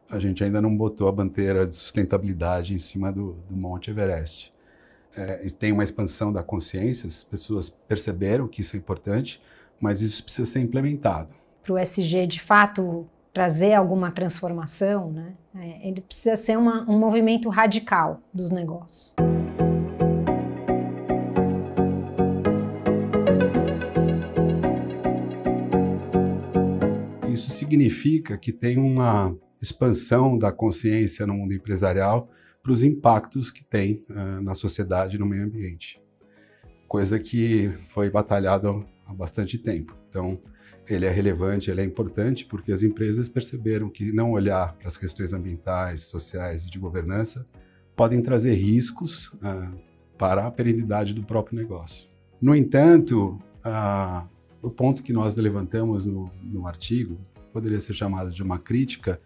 A gente ainda não botou a bandeira de sustentabilidade em cima do Monte Everest. Tem uma expansão da consciência, as pessoas perceberam que isso é importante, mas isso precisa ser implementado. Para o ESG, de fato, trazer alguma transformação, né, ele precisa ser um movimento radical dos negócios. Isso significa que tem uma expansão da consciência no mundo empresarial para os impactos que tem na sociedade e no meio ambiente. Coisa que foi batalhado há bastante tempo. Então, ele é relevante, ele é importante porque as empresas perceberam que não olhar para as questões ambientais, sociais e de governança podem trazer riscos para a perenidade do próprio negócio. No entanto, o ponto que nós levantamos no artigo, poderia ser chamado de uma crítica,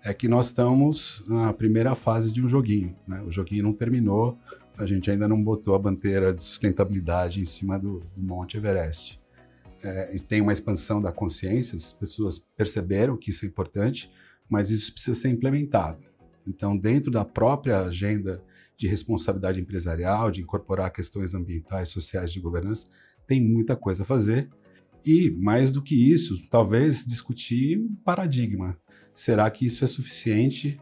é que nós estamos na primeira fase de um joguinho, né? O joguinho não terminou, a gente ainda não botou a bandeira de sustentabilidade em cima do Monte Everest. Tem uma expansão da consciência, as pessoas perceberam que isso é importante, mas isso precisa ser implementado. Então, dentro da própria agenda de responsabilidade empresarial, de incorporar questões ambientais, sociais, de governança, tem muita coisa a fazer. E, mais do que isso, talvez discutir um paradigma. Será que isso é suficiente?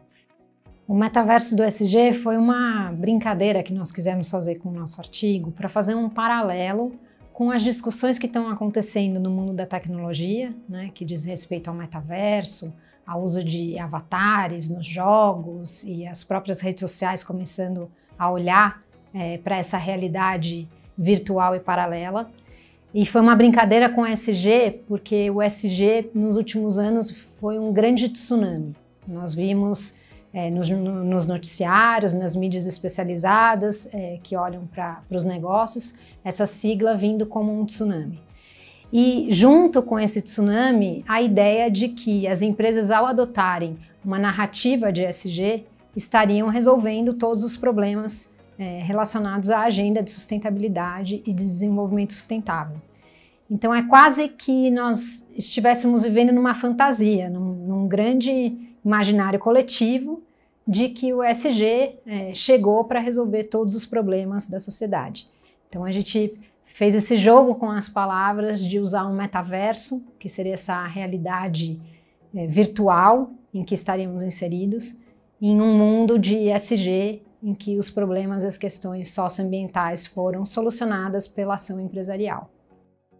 O metaverso do ESG foi uma brincadeira que nós quisemos fazer com o nosso artigo para fazer um paralelo com as discussões que estão acontecendo no mundo da tecnologia, né, que diz respeito ao metaverso, ao uso de avatares nos jogos e as próprias redes sociais começando a olhar para essa realidade virtual e paralela. E foi uma brincadeira com o ESG, porque o ESG nos últimos anos foi um grande tsunami. Nós vimos nos noticiários, nas mídias especializadas que olham para os negócios, essa sigla vindo como um tsunami. E junto com esse tsunami, a ideia de que as empresas, ao adotarem uma narrativa de ESG, estariam resolvendo todos os problemas relacionados à agenda de sustentabilidade e de desenvolvimento sustentável. Então é quase que nós estivéssemos vivendo numa fantasia, num grande imaginário coletivo de que o ESG chegou para resolver todos os problemas da sociedade. Então a gente fez esse jogo com as palavras de usar um metaverso, que seria essa realidade virtual em que estaríamos inseridos, em um mundo de ESG em que os problemas e as questões socioambientais foram solucionadas pela ação empresarial.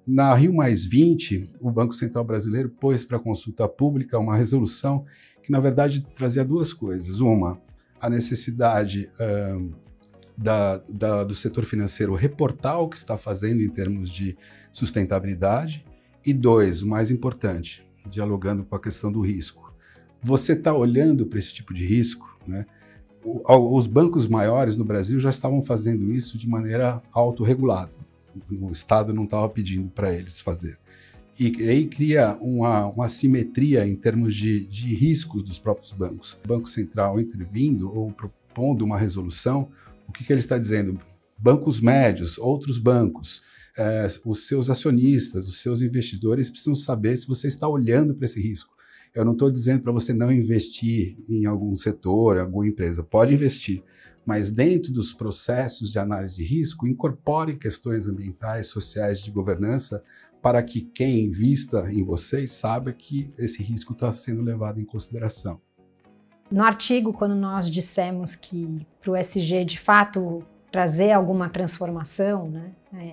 Na Rio+20, o Banco Central Brasileiro pôs para consulta pública uma resolução que, na verdade, trazia duas coisas. Uma, a necessidade do setor financeiro reportar o que está fazendo em termos de sustentabilidade. E dois, o mais importante, dialogando com a questão do risco. Você está olhando para esse tipo de risco, né? Os bancos maiores no Brasil já estavam fazendo isso de maneira autorregulada. O Estado não estava pedindo para eles fazer. E aí cria uma assimetria em termos de riscos dos próprios bancos. O Banco Central intervindo ou propondo uma resolução, o que ele está dizendo? Bancos médios, outros bancos, os seus acionistas, os seus investidores precisam saber se você está olhando para esse risco. Eu não estou dizendo para você não investir em algum setor, em alguma empresa. Pode investir, mas dentro dos processos de análise de risco, incorpore questões ambientais, sociais, de governança, para que quem invista em vocês saiba que esse risco está sendo levado em consideração. No artigo, quando nós dissemos que para o ESG, de fato, trazer alguma transformação, né,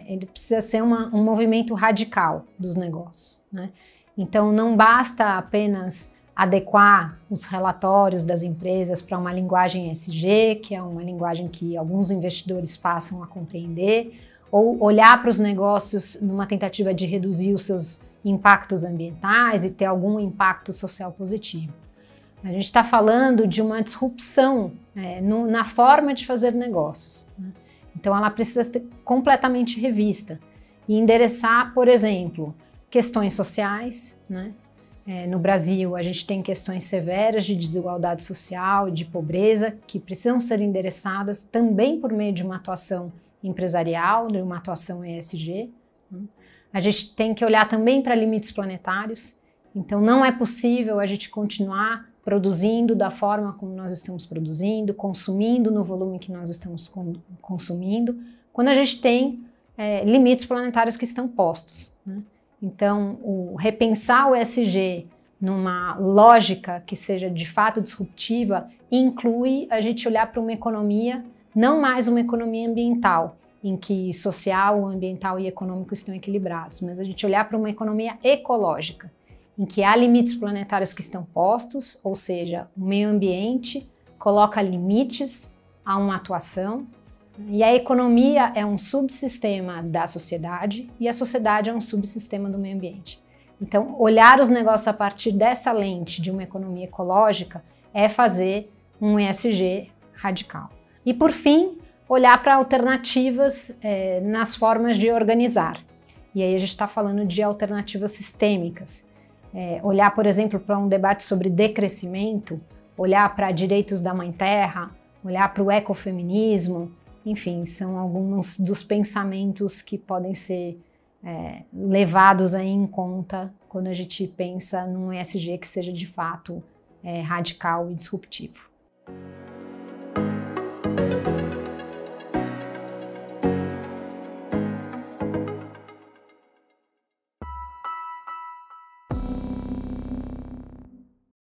ele precisa ser um movimento radical dos negócios, né? Então, não basta apenas adequar os relatórios das empresas para uma linguagem ESG, que é uma linguagem que alguns investidores passam a compreender, ou olhar para os negócios numa tentativa de reduzir os seus impactos ambientais e ter algum impacto social positivo. A gente está falando de uma disrupção na forma de fazer negócios, né? Então, ela precisa ser completamente revista e endereçar, por exemplo, questões sociais, né? No Brasil, a gente tem questões severas de desigualdade social e de pobreza que precisam ser endereçadas também por meio de uma atuação empresarial, de uma atuação ESG. A gente tem que olhar também para limites planetários, então não é possível a gente continuar produzindo da forma como nós estamos produzindo, consumindo no volume que nós estamos consumindo, quando a gente tem limites planetários que estão postos, né? Então, repensar o ESG numa lógica que seja de fato disruptiva inclui a gente olhar para uma economia, não mais uma economia ambiental, em que social, ambiental e econômico estão equilibrados, mas a gente olhar para uma economia ecológica, em que há limites planetários que estão postos, ou seja, o meio ambiente coloca limites a uma atuação, e a economia é um subsistema da sociedade e a sociedade é um subsistema do meio ambiente. Então, olhar os negócios a partir dessa lente de uma economia ecológica é fazer um ESG radical. E, por fim, olhar para alternativas nas formas de organizar. E aí a gente está falando de alternativas sistêmicas. Olhar, por exemplo, para um debate sobre decrescimento, olhar para direitos da mãe terra, olhar para o ecofeminismo, enfim, são alguns dos pensamentos que podem ser levados aí em conta quando a gente pensa num ESG que seja de fato radical e disruptivo.